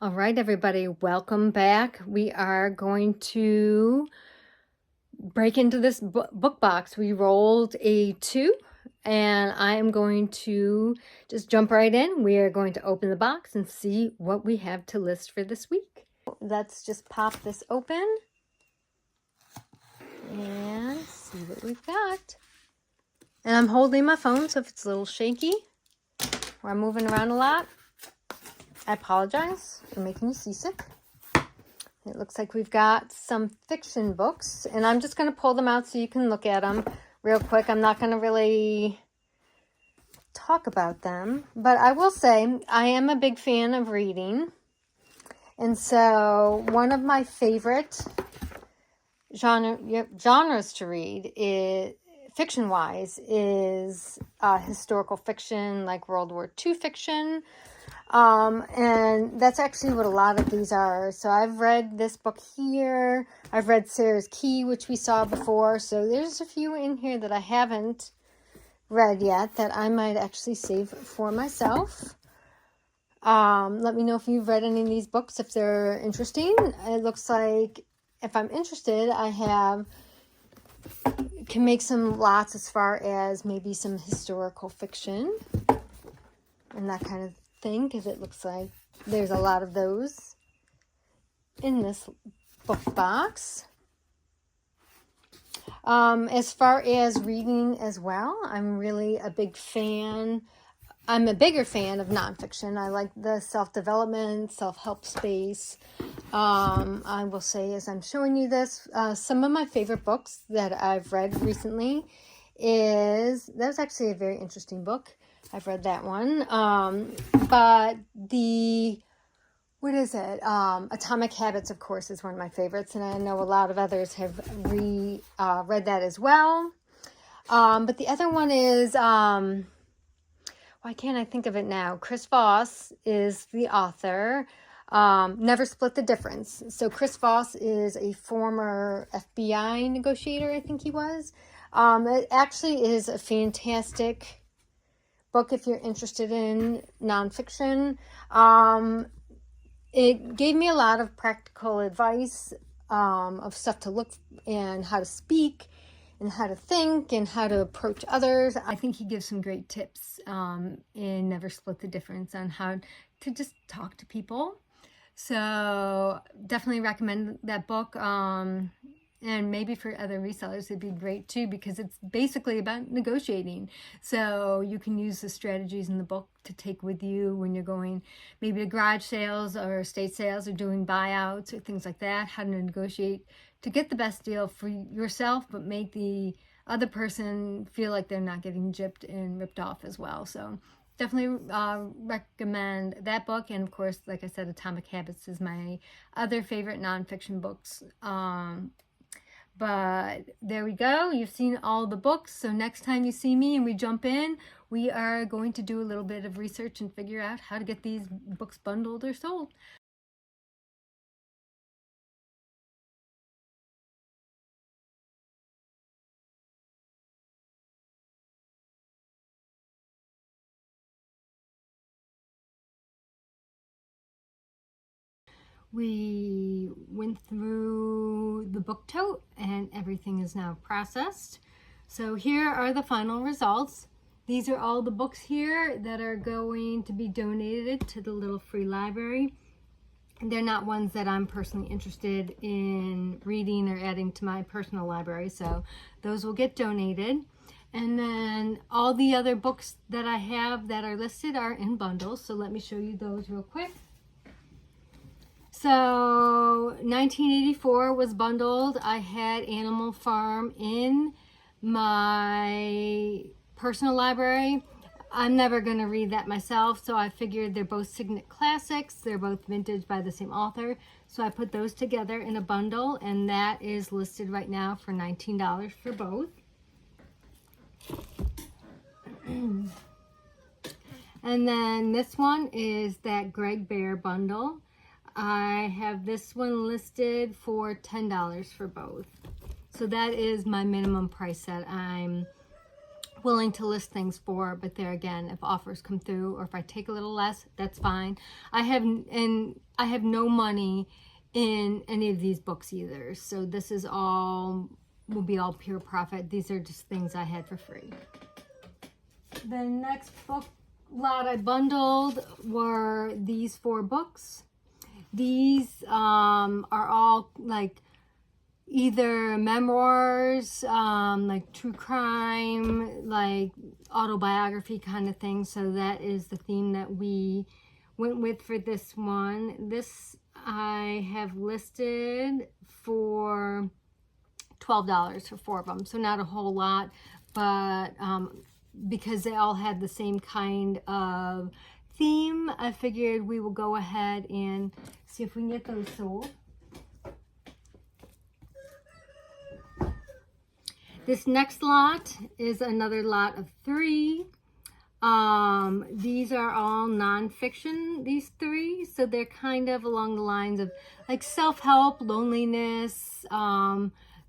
All right, everybody, welcome back. We are going to break into this book box. We rolled a 2, and I am going to just jump right in. We are going to open the box and see what we have to list for this week. Let's just pop this open and see what we've got. And I'm holding my phone, so if it's a little shaky or I'm moving around a lot, I apologize for making you seasick. It looks like we've got some fiction books, and I'm just going to pull them out so you can look at them real quick. I'm not going to really talk about them, but I will say I am a big fan of reading. And so one of my favorite genres to read is fiction-wise is historical fiction, like World War II fiction. And that's actually what a lot of these are. So I've read this book here. I've read Sarah's Key, which we saw before. So there's a few in here that I haven't read yet that I might actually save for myself. Let me know if you've read any of these books, if they're interesting. It looks like if I'm interested, can make some lots as far as maybe some historical fiction and that kind of thing, because it looks like there's a lot of those in this book box. As far as reading as well, I'm really a big fan. I'm a bigger fan of nonfiction. I like the self-development, self-help space. I will say, as I'm showing you this, some of my favorite books that I've read recently that was actually a very interesting book. I've read that one. But Atomic Habits, of course, is one of my favorites. And I know a lot of others have read that as well. But the other one is, why can't I think of it now? Chris Voss is the author. Never Split the Difference. So Chris Voss is a former FBI negotiator, I think he was. It actually is a fantastic book if you're interested in nonfiction. It gave me a lot of practical advice of stuff to look and how to speak and how to think and how to approach others. I think he gives some great tips in Never Split the Difference on how to just talk to people. So definitely recommend that book. And maybe for other resellers, it'd be great too, because it's basically about negotiating. So you can use the strategies in the book to take with you when you're going maybe to garage sales or estate sales or doing buyouts or things like that, how to negotiate to get the best deal for yourself, but make the other person feel like they're not getting gypped and ripped off as well. So definitely recommend that book. And of course, like I said, Atomic Habits is my other favorite nonfiction books. But there we go. You've seen all the books. So next time you see me and we jump in, we are going to do a little bit of research and figure out how to get these books bundled or sold. We went through the book tote and everything is now processed. So here are the final results. These are all the books here that are going to be donated to the little free library. They're not ones that I'm personally interested in reading or adding to my personal library, so those will get donated. And then all the other books that I have that are listed are in bundles, so let me show you those real quick. So 1984 was bundled. I had Animal Farm in my personal library. I'm never going to read that myself, so I figured they're both Signet classics. They're both vintage by the same author. So I put those together in a bundle, and that is listed right now for $19 for both. And then this one is that Greg Bear bundle. I have this one listed for $10 for both. So that is my minimum price that I'm willing to list things for. But there again, if offers come through or if I take a little less, that's fine. I have no money in any of these books either, so this is all will be all pure profit. These are just things I had for free. The next book lot I bundled were these 4 books. These are all like either memoirs, like true crime, like autobiography kind of thing. So that is the theme that we went with for this one. This I have listed for $12 for 4 of them. So not a whole lot, but because they all had the same kind of theme, I figured we will go ahead and see if we can get those sold. This next lot is another lot of 3. These are all nonfiction, these 3. So they're kind of along the lines of like self-help, loneliness.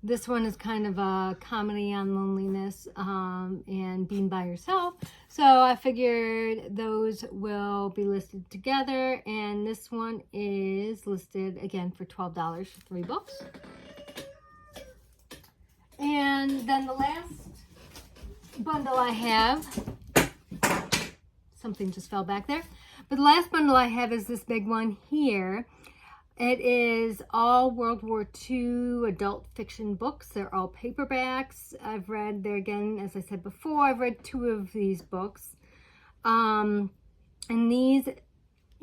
This one is kind of a comedy on loneliness and being by yourself. So I figured those will be listed together. And this one is listed again for $12 for 3 books. And then the last bundle I have, something just fell back there. But the last bundle I have is this big one here. It is all World War II adult fiction books. They're all paperbacks. I've read, there again, as I said before, I've read 2 of these books. And these,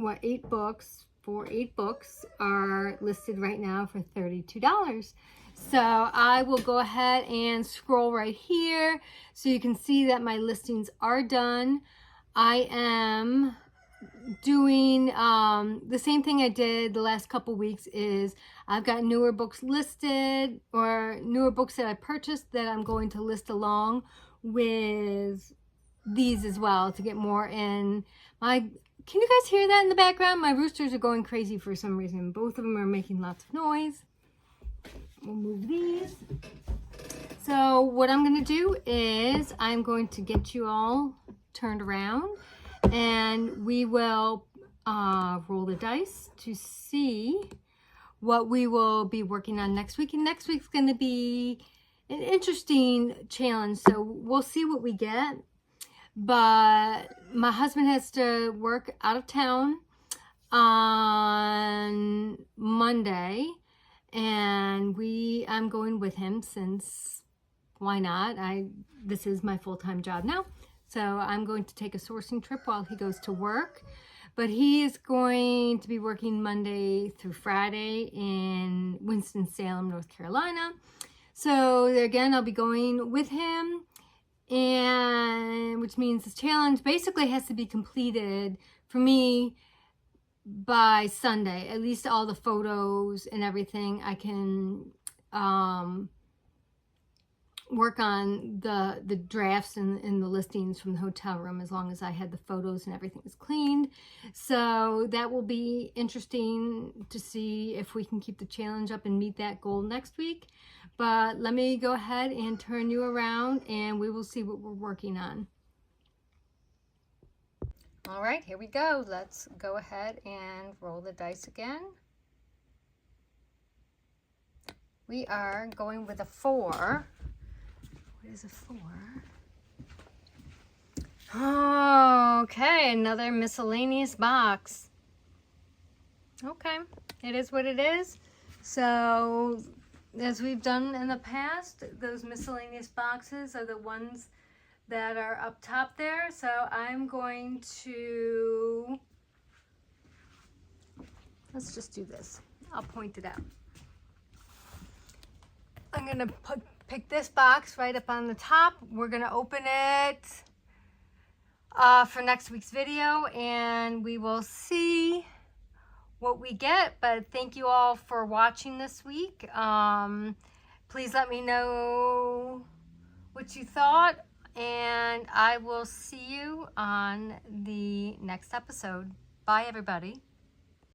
8 books, 8 books are listed right now for $32. So I will go ahead and scroll right here so you can see that my listings are done. I am doing the same thing I did the last couple weeks. Is I've got newer books listed, or newer books that I purchased that I'm going to list along with these as well to get more in my... Can you guys hear that in the background? My roosters are going crazy for some reason. Both of them are making lots of noise. We'll move these. So what I'm going to do is I'm going to get you all turned around and we will roll the dice to see what we will be working on next week. And next week's going to be an interesting challenge. So we'll see what we get. But my husband has to work out of town on Monday. And I'm going with him since, why not? This is my full-time job now. So I'm going to take a sourcing trip while he goes to work. But he is going to be working Monday through Friday in Winston-Salem, North Carolina. So again, I'll be going with him. And which means this challenge basically has to be completed for me by Sunday. At least all the photos and everything I can work on the drafts and the listings from the hotel room, as long as I had the photos and everything is cleaned. So that will be interesting to see if we can keep the challenge up and meet that goal next week. But let me go ahead and turn you around and we will see what we're working on. All right, here we go. Let's go ahead and roll the dice again. We are going with a 4. What is a 4? Okay, another miscellaneous box. Okay, it is what it is. So, as we've done in the past, those miscellaneous boxes are the ones that are up top there. So I'm going to, let's just do this. I'll point it out. I'm going to pick this box right up on the top. We're going to open it for next week's video and we will see what we get. But thank you all for watching this week. Please let me know what you thought. And I will see you on the next episode. Bye, everybody.